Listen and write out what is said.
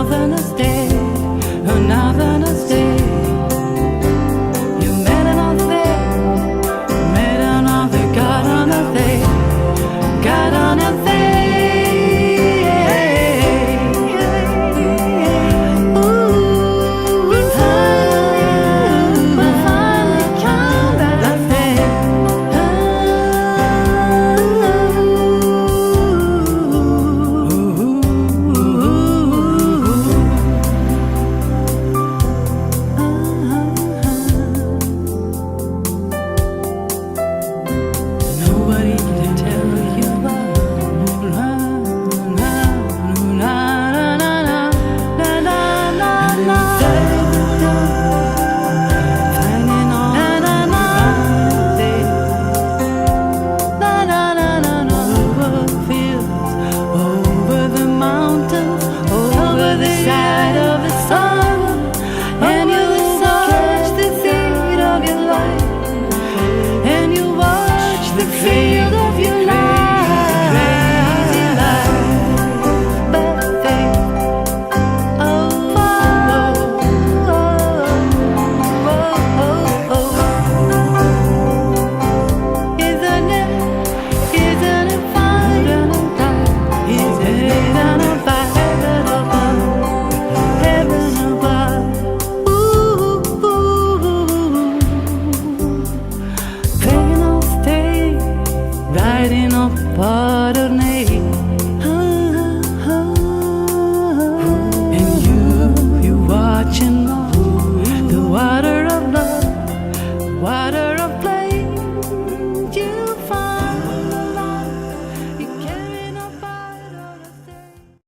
another day, another day. You met another, met another, got another, got another. The field of your life, crazy life, but faith. Oh, oh, oh, oh, oh. Isn't it fine? Isn't it fine? Heaven above, ooh, riding up